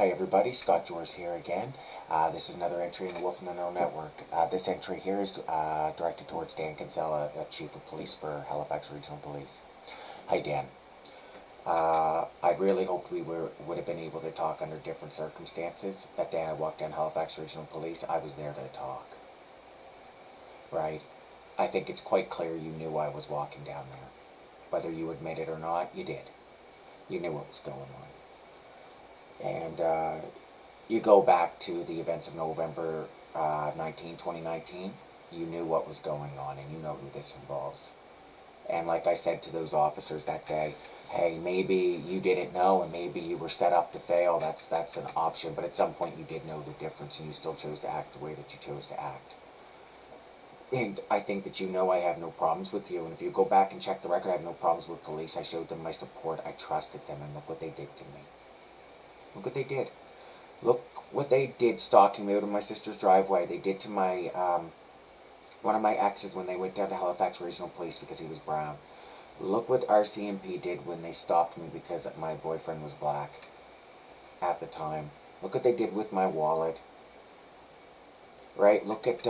Hi everybody, Scott Jors here again. This is another entry in the Wolf in the Know Network. This entry here is directed towards Dan Kinsella, Chief of Police for Halifax Regional Police. Hi Dan. I really hoped we would have been able to talk under different circumstances. That day I walked down Halifax Regional Police, I was there to talk. Right? I think it's quite clear you knew I was walking down there. Whether you admit it or not, you did. You knew what was going on. And you go back to the events of November 2019, you knew what was going on and you know who this involves. And like I said to those officers that day, hey, maybe you didn't know and maybe you were set up to fail, that's an option, but at some point you did know the difference and you still chose to act the way that you chose to act. And I think that you know I have no problems with you, and if you go back and check the record, I have no problems with police. I showed them my support, I trusted them, and look what they did to me. Look what they did. Look what they did stalking me out of my sister's driveway. They did to my, one of my exes when they went down to Halifax Regional Police because he was brown. Look what RCMP did when they stopped me because my boyfriend was black at the time. Look what they did with my wallet. Right? Look at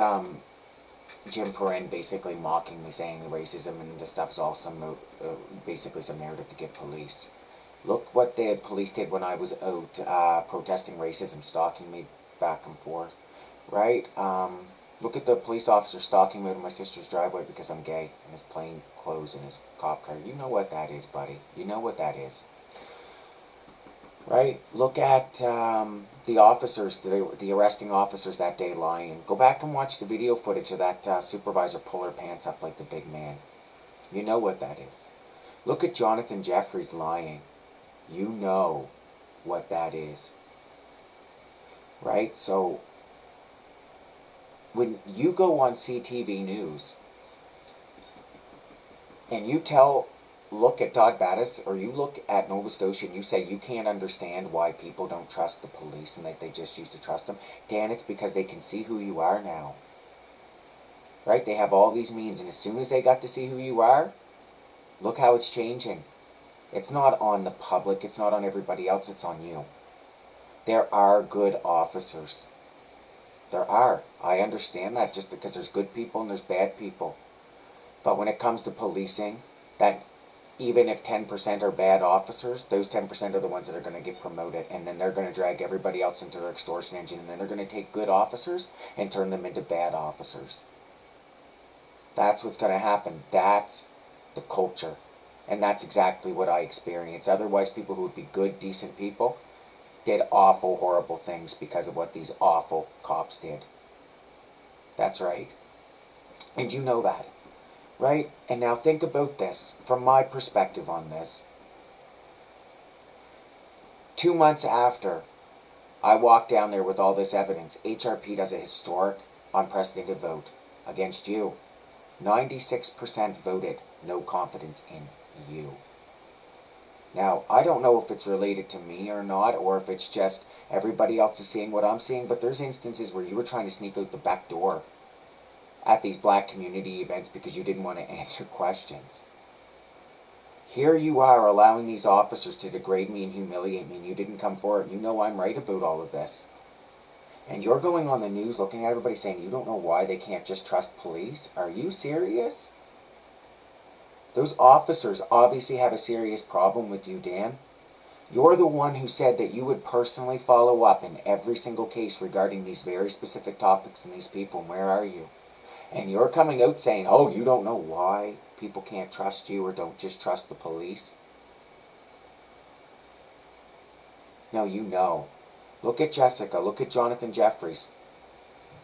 Jim Perrin basically mocking me, saying the racism and this stuff is all some, basically some narrative to give police. Look what the police did when I was out protesting racism, stalking me back and forth, right? Look at the police officer stalking me out of my sister's driveway because I'm gay, in his plain clothes and his cop car. You know what that is, buddy. You know what that is. Right? Look at the officers, the arresting officers that day lying. Go back and watch the video footage of that supervisor pull her pants up like the big man. You know what that is. Look at Jonathan Jeffries lying. You know what that is. Right? So, when you go on CTV News and you look at Todd Battis or you look at Nova Scotia and you say you can't understand why people don't trust the police and that they just used to trust them, Dan, it's because they can see who you are now. Right? They have all these means, and as soon as they got to see who you are, look how it's changing. It's not on the public, it's not on everybody else, it's on you. There are good officers. There are. I understand that, just because there's good people and there's bad people. But when it comes to policing, that even if 10% are bad officers, those 10% are the ones that are going to get promoted, and then they're going to drag everybody else into their extortion engine, and then they're going to take good officers and turn them into bad officers. That's what's going to happen. That's the culture. And that's exactly what I experienced. Otherwise, people who would be good, decent people did awful, horrible things because of what these awful cops did. That's right. And you know that. Right? And now think about this, from my perspective on this. 2 months after I walked down there with all this evidence, HRP does a historic, unprecedented vote against you. 96% voted no confidence in you. Now, I don't know if it's related to me or not, or if it's just everybody else is seeing what I'm seeing, but there's instances where you were trying to sneak out the back door at these black community events because you didn't want to answer questions. Here you are allowing these officers to degrade me and humiliate me, and you didn't come forward. You know I'm right about all of this. And you're going on the news looking at everybody saying you don't know why they can't just trust police? Are you serious? Those officers obviously have a serious problem with you, Dan. You're the one who said that you would personally follow up in every single case regarding these very specific topics and these people. And where are you? And you're coming out saying, oh, you don't know why people can't trust you or don't just trust the police. No, you know. Look at Jessica. Look at Jonathan Jeffries.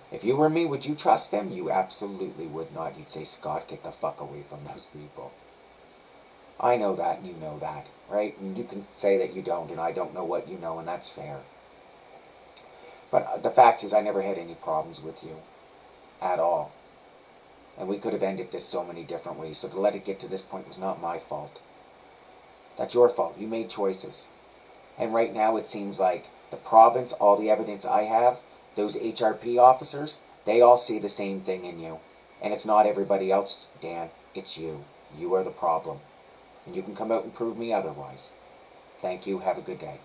If you were me, would you trust them? You absolutely would not. You'd say, Scott, get the fuck away from those people. I know that and you know that, right? And you can say that you don't and I don't know what you know, and that's fair. But the fact is I never had any problems with you at all. And we could have ended this so many different ways. So to let it get to this point was not my fault. That's your fault. You made choices. And right now it seems like the province, all the evidence I have, those HRP officers, they all see the same thing in you. And it's not everybody else, Dan. It's you. You are the problem. And you can come out and prove me otherwise. Thank you. Have a good day.